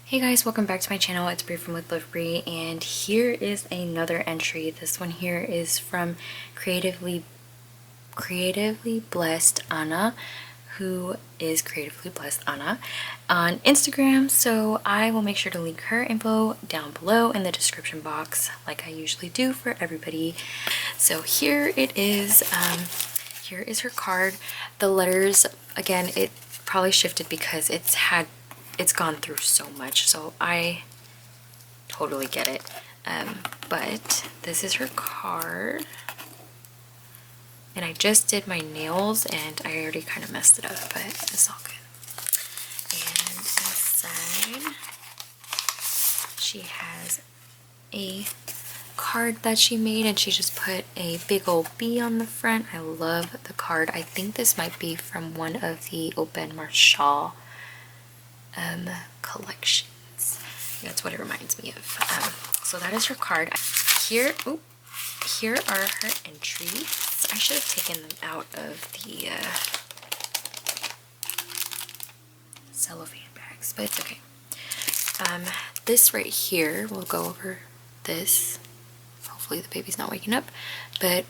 Hey guys, welcome back to my channel. It's Brie from With Love Brie, and here is another entry. This one here is from Creatively Blessed Anna, who is Creatively Blessed Anna on Instagram. So I will make sure to link her info down below in the description box, like I usually do for everybody. So here it is. Here is her card. The letters, again, it probably shifted because it's gone through so much, so I totally get it. But this is her card, and I just did my nails and I already kind of messed it up, but it's all good. And inside she has a card that she made, and she just put a big old B on the front. I love the card. I think this might be from one of the Open Marshall collections. That's what it reminds me of. So that is her card. Here are her entries. I should have taken them out of the cellophane bags, but it's okay. This right here, we'll go over this. Hopefully the baby's not waking up. But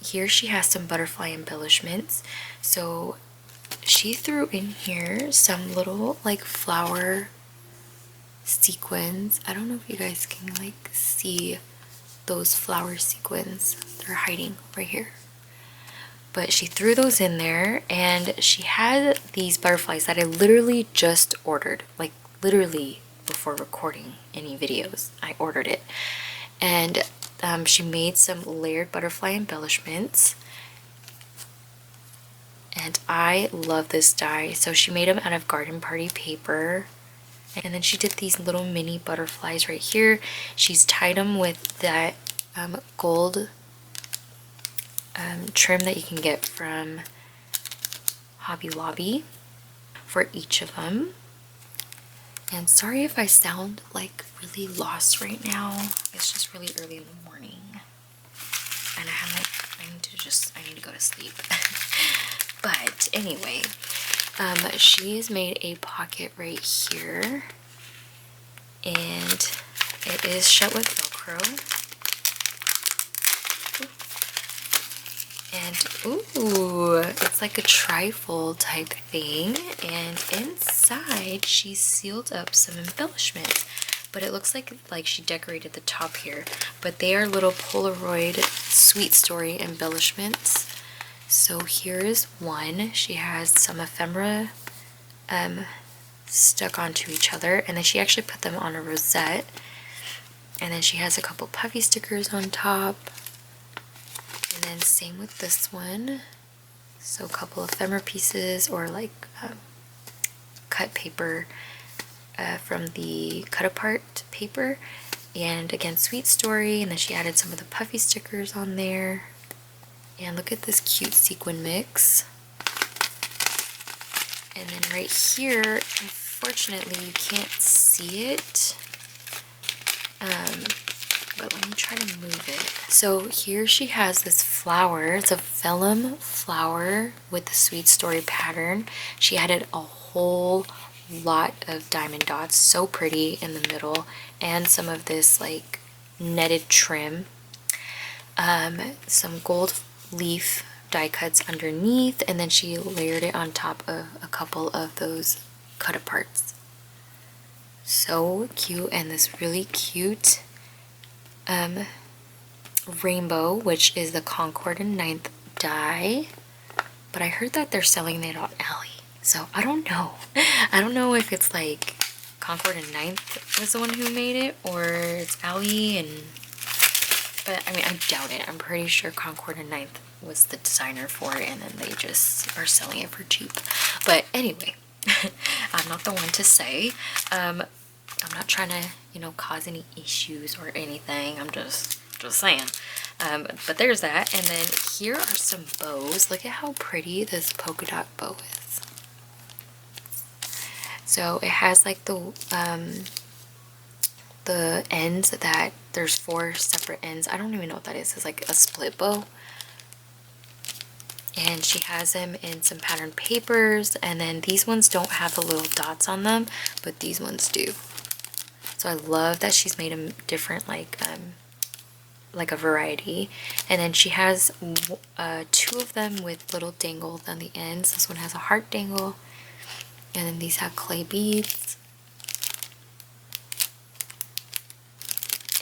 here she has some butterfly embellishments. So she threw in here some little like flower sequins. I don't know if you guys can like see those flower sequins. They're hiding right here. But she threw those in there, and she had these butterflies that I literally just ordered. Like literally before recording any videos, I ordered it. And she made some layered butterfly embellishments. And I love this die. So she made them out of garden party paper. And then she did these little mini butterflies right here. She's tied them with that gold trim that you can get from Hobby Lobby for each of them. And sorry if I sound like really lost right now. It's just really early in the morning. And I need to go to sleep. But anyway, she has made a pocket right here, and it is shut with Velcro. And ooh, it's like a trifold type thing, and inside she sealed up some embellishments. But it looks like she decorated the top here, but they are little Polaroid Sweet Story embellishments. So here's one. She has some ephemera stuck onto each other, and then she actually put them on a rosette. And then she has a couple puffy stickers on top. And then same with this one. So a couple ephemera pieces, or like cut paper from the cut apart paper. And again, Sweet Story. And then she added some of the puffy stickers on there. And look at this cute sequin mix. And then right here, unfortunately you can't see it, but let me try to move it. So here she has this flower. It's a vellum flower with the Sweet Story pattern. She added a whole lot of diamond dots, so pretty, in the middle, and some of this like netted trim. Some gold leaf die cuts underneath, and then she layered it on top of a couple of those cut aparts. So cute. And this really cute rainbow, which is the Concord and 9th die, but I heard that they're selling it on Ally, so I don't know. I don't know if it's like Concord and 9th was the one who made it, or it's Ally, but I mean, I doubt it. I'm pretty sure Concord and 9th was the designer for it, and then they just are selling it for cheap. But anyway, I'm not the one to say. I'm not trying to, cause any issues or anything. I'm just saying. But there's that. And then here are some bows. Look at how pretty this polka dot bow is. So it has like the ends that there's 4 separate ends. I don't even know what that is. It's like a split bow. And she has them in some patterned papers, and then these ones don't have the little dots on them, but these ones do. So I love that she's made them different, like a variety. And then she has two of them with little dangles on the ends. This one has a heart dangle, and then these have clay beads.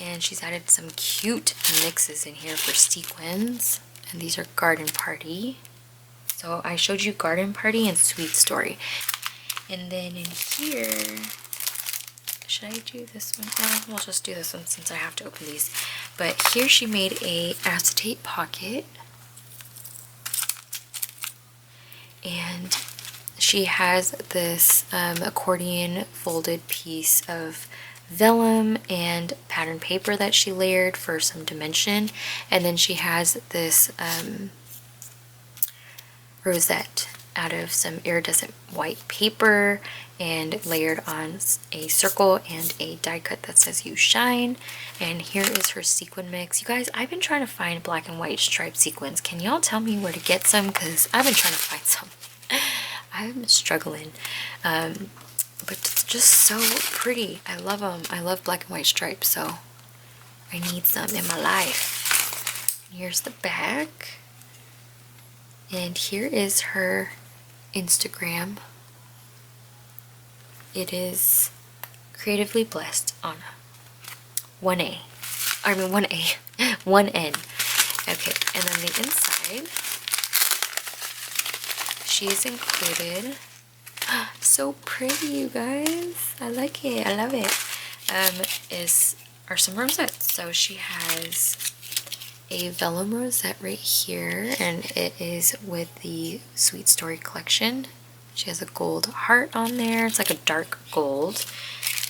And she's added some cute mixes in here for sequins, and these are Garden Party. So I showed you Garden Party and Sweet Story. And then in here, should I do this one? Oh, we'll just do this one since I have to open these. But here she made a acetate pocket. And she has this accordion folded piece of vellum and pattern paper that she layered for some dimension. And then she has this rosette out of some iridescent white paper and layered on a circle and a die cut that says "You Shine." And here is her sequin mix. You guys, I've been trying to find black and white striped sequins. Can y'all tell me where to get some? Because I've been trying to find some. I'm struggling. But it's just so pretty. I love them. I love black and white stripes, so I need some in my life. Here's the back. And here is her Instagram. It is Creatively Blessed Anna. 1A. I mean 1A. 1N. Okay, and then the inside, she's included. So pretty, you guys. I like it. I love it. Are some rosettes. So she has a vellum rosette right here, and it is with the Sweet Story collection. She has a gold heart on there. It's like a dark gold.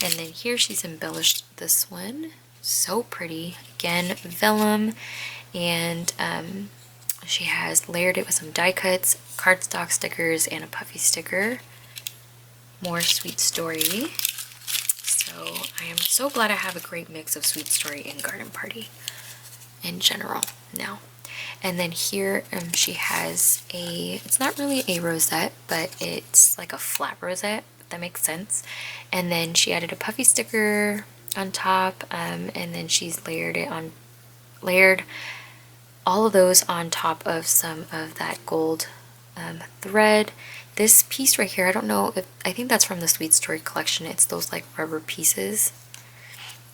And then here she's embellished this one. So pretty. Again, vellum. And she has layered it with some die cuts, cardstock stickers, and a puffy sticker. More Sweet Story. So I am so glad I have a great mix of Sweet Story and Garden Party in general now. And then here she has it's not really a rosette, but it's like a flat rosette, if that makes sense. And then she added a puffy sticker on top, and then she's layered all of those on top of some of that gold thread. This piece right here, I don't know if, I think that's from the Sweet Story collection. It's those like rubber pieces.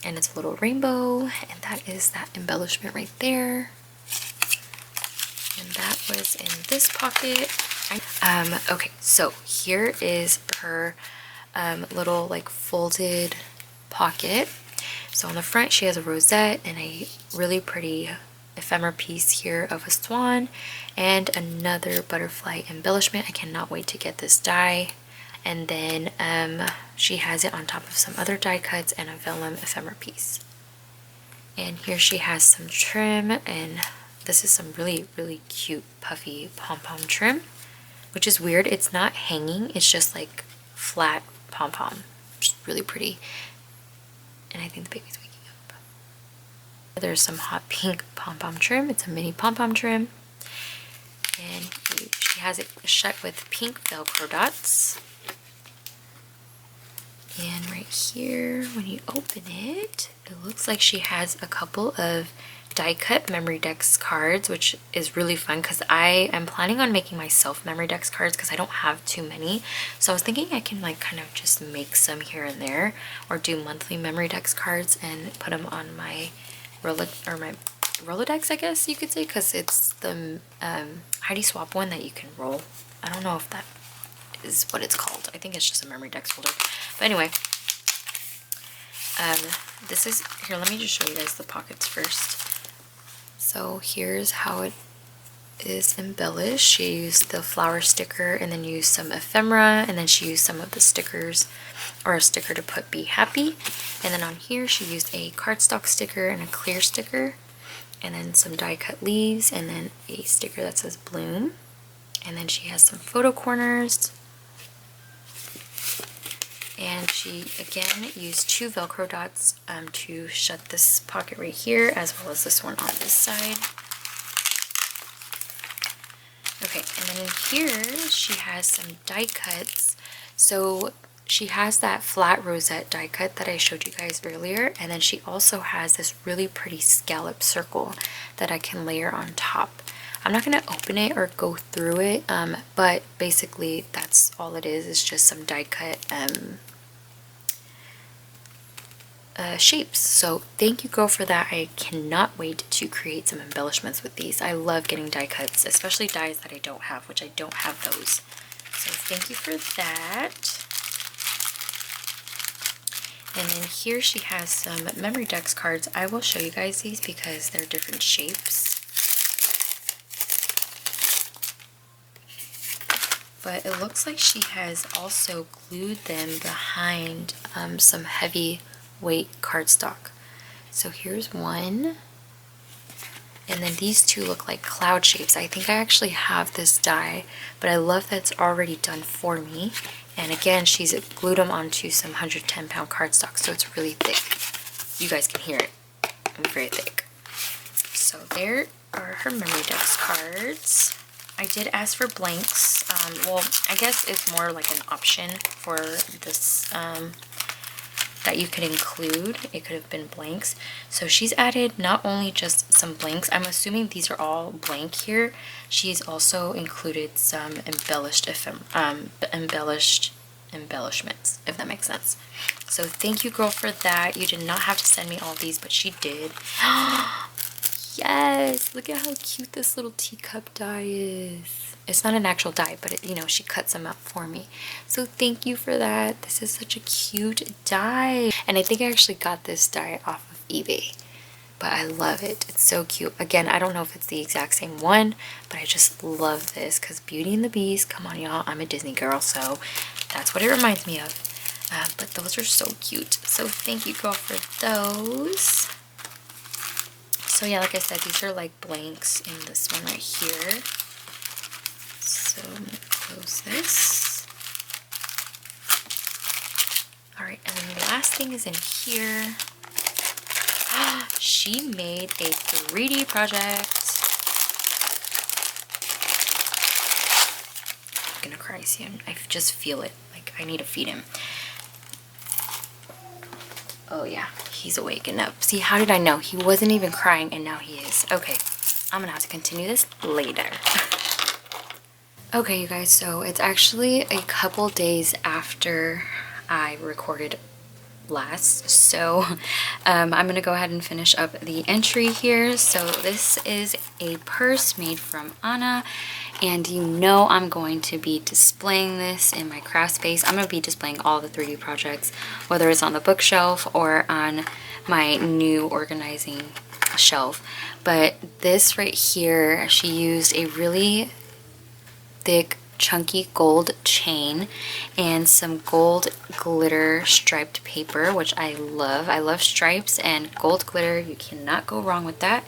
And it's a little rainbow, and that is that embellishment right there. And that was in this pocket. Okay, so here is her little like folded pocket. So on the front she has a rosette and a really pretty ephemera piece here of a swan and another butterfly embellishment. I cannot wait to get this die. And then she has it on top of some other die cuts and a vellum ephemera piece. And here she has some trim, and this is some really, really cute puffy pom-pom trim, which is weird. It's not hanging, it's just like flat pom-pom, which is really pretty. And I think the baby's waking up. There's some hot pink pom-pom trim. It's a mini pom-pom trim. And she has it shut with pink Velcro dots. And right here, when you open it, it looks like she has a couple of die cut memory decks cards, which is really fun because I am planning on making myself memory decks cards because I don't have too many. So I was thinking I can like kind of just make some here and there, or do monthly memory decks cards and put them on my Rolodex, I guess you could say, because it's the Heidi Swap one that you can roll. I don't know if that is what it's called. I think it's just a memory decks folder. But anyway, this is, here, let me just show you guys the pockets first. So here's how it is embellished. She used the flower sticker and then used some ephemera, and then she used some of the stickers, or a sticker to put "Be Happy." And then on here she used a cardstock sticker and a clear sticker, and then some die cut leaves, and then a sticker that says "Bloom." And then she has some photo corners. And she again used 2 Velcro dots to shut this pocket right here, as well as this one on this side. Okay, and then in here she has some die cuts. So she has that flat rosette die cut that I showed you guys earlier, and then she also has this really pretty scallop circle that I can layer on top. I'm not going to open it or go through it, but basically that's all it is just some die cut shapes. So thank you, girl, for that. I cannot wait to create some embellishments with these. I love getting die cuts, especially dies that I don't have, which I don't have those. So thank you for that. And then here she has some memory decks cards. I will show you guys these because they're different shapes. But it looks like she has also glued them behind some heavy weight cardstock. So here's one. And then these two look like cloud shapes. I think I actually have this die, but I love that it's already done for me. And again, she's glued them onto some 110-pound cardstock, so it's really thick. You guys can hear it. It's very thick. So there are her memory decks cards. I did ask for blanks. Well, I guess it's more like an option for this that you could include. It could have been blanks. So she's added not only just some blanks, I'm assuming these are all blank here. She's also included some embellishments, if that makes sense. So thank you, girl, for that. You did not have to send me all these, but she did. Yes, look at how cute this little teacup die is. It's not an actual die, but it, you know, she cuts them out for me. So thank you for that. This is such a cute die. And I think I actually got this die off of eBay, but I love it. It's so cute. Again, I don't know if it's the exact same one, but I just love this because Beauty and the Beast, come on, y'all. I'm a Disney girl, so that's what it reminds me of. But those are so cute. So thank you, girl, for those. So yeah, like I said, these are like blanks in this one right here. So I'm gonna close this. Alright, and then the last thing is in here. She made a 3D project. I'm gonna cry soon. I just feel it. Like, I need to feed him. Oh yeah, he's awakened up. See, how did I know? He wasn't even crying and now he is. Okay, I'm gonna have to continue this later. Okay, you guys, so it's actually a couple days after I recorded last, so I'm gonna go ahead and finish up the entry here. So this is a purse made from Anna, and you know I'm going to be displaying this in my craft space. I'm going to be displaying all the 3D projects, whether it's on the bookshelf or on my new organizing shelf. But this right here, she used a really thick, chunky gold chain and some gold glitter striped paper, which I love. I love stripes and gold glitter. You cannot go wrong with that.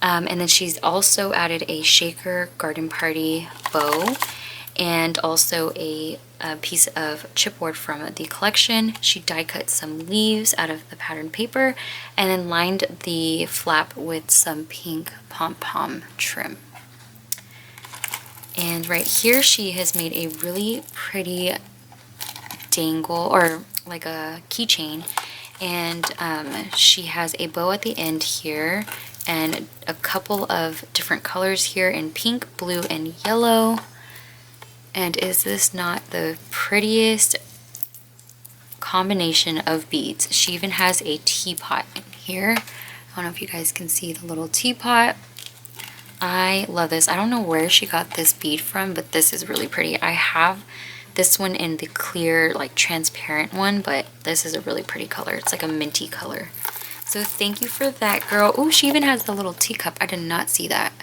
And then she's also added a shaker garden party bow and also a piece of chipboard from the collection. She die cut some leaves out of the pattern paper and then lined the flap with some pink pom-pom trim. And right here she has made a really pretty dangle, or like a keychain, and she has a bow at the end here and a couple of different colors here in pink, blue, and yellow. And is this not the prettiest combination of beads? She even has a teapot in here. I don't know if you guys can see the little teapot. I love this. I don't know where she got this bead from, but this is really pretty. I have this one in the clear, like transparent one, but this is a really pretty color. It's like a minty color. So thank you for that, girl. Oh, she even has the little teacup. I did not see that.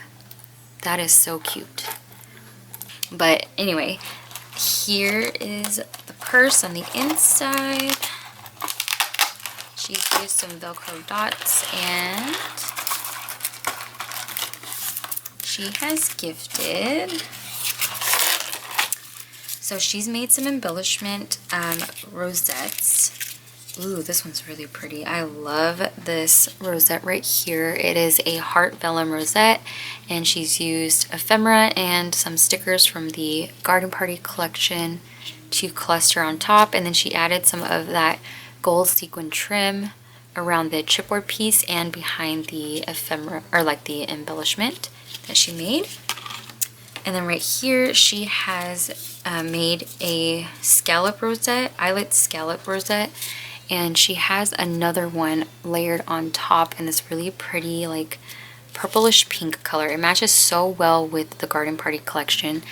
That is so cute. But anyway, here is the purse on the inside. She's used some Velcro dots and she has gifted. So she's made some embellishment rosettes, Ooh, this one's really pretty. I love this rosette right here. It is a heart vellum rosette, and she's used ephemera and some stickers from the Garden Party collection to cluster on top, and then she added some of that gold sequin trim around the chipboard piece and behind the ephemera, or like the embellishment that she made. And then right here she has made a scallop rosette, eyelet scallop rosette, and she has another one layered on top in this really pretty like purplish pink color. It matches so well with the Garden Party collection.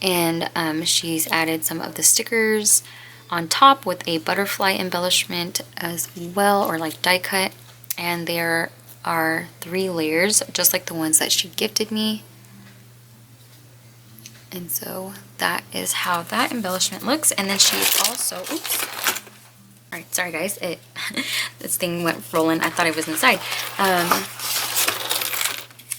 And she's added some of the stickers on top with a butterfly embellishment as well, or like die cut. And there are 3 layers, just like the ones that she gifted me. And so that is how that embellishment looks. And then she also, oops, all right, sorry guys, this thing went rolling. I thought it was inside.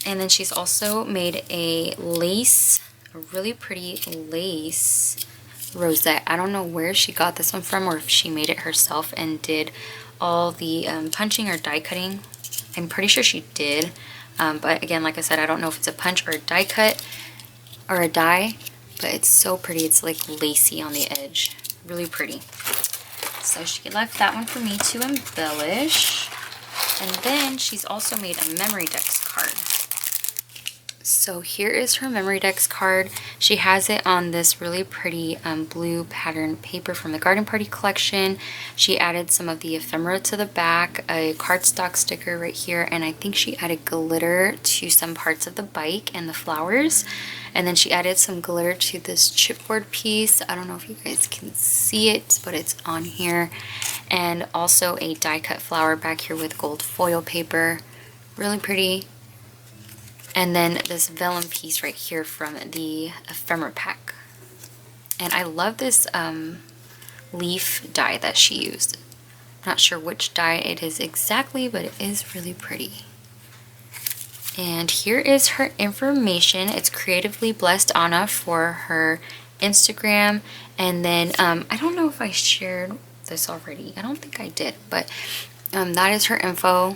And then she's also made a lace, a really pretty lace rosette. I don't know where she got this one from, or if she made it herself and did all the punching or die cutting. I'm pretty sure she did. But again, like I said, I don't know if it's a punch or a die cut or a die, but it's so pretty. It's like lacy on the edge. Really pretty. So she left that one for me to embellish. And then she's also made a memory decks card. So here is her memory decks card. She has it on this really pretty blue pattern paper from the Garden Party collection. She added some of the ephemera to the back, a cardstock sticker right here, and I think she added glitter to some parts of the bike and the flowers. And then she added some glitter to this chipboard piece. I don't know if you guys can see it, but it's on here. And also a die cut flower back here with gold foil paper. Really pretty. And then this vellum piece right here from the ephemera pack. And I love this leaf die that she used. Not sure which die it is exactly, but it is really pretty. And here is her information. It's creativelyblessedana for her Instagram. And then I don't know if I shared this already. I don't think I did, but that is her info.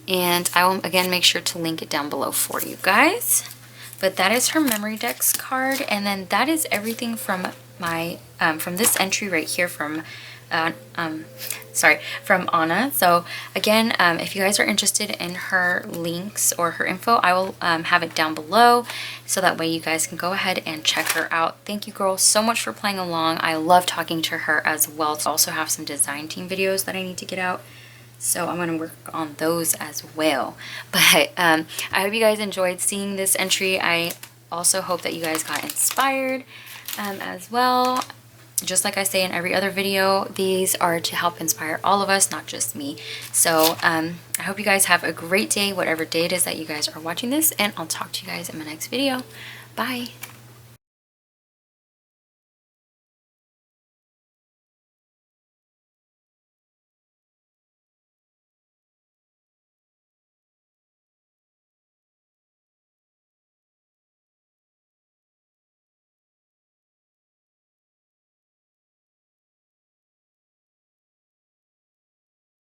And I will again make sure to link it down below for you guys. But that is her memory decks card, and then that is everything from my from this entry right here from from Anna. So again, if you guys are interested in her links or her info, I will have it down below, so that way you guys can go ahead and check her out. Thank you, girl, so much for playing along. I love talking to her as well. I also have some design team videos that I need to get out, so I'm going to work on those as well. But I hope you guys enjoyed seeing this entry. I also hope that you guys got inspired as well. Just like I say in every other video, these are to help inspire all of us, not just me. So I hope you guys have a great day, whatever day it is that you guys are watching this, and I'll talk to you guys in my next video. Bye!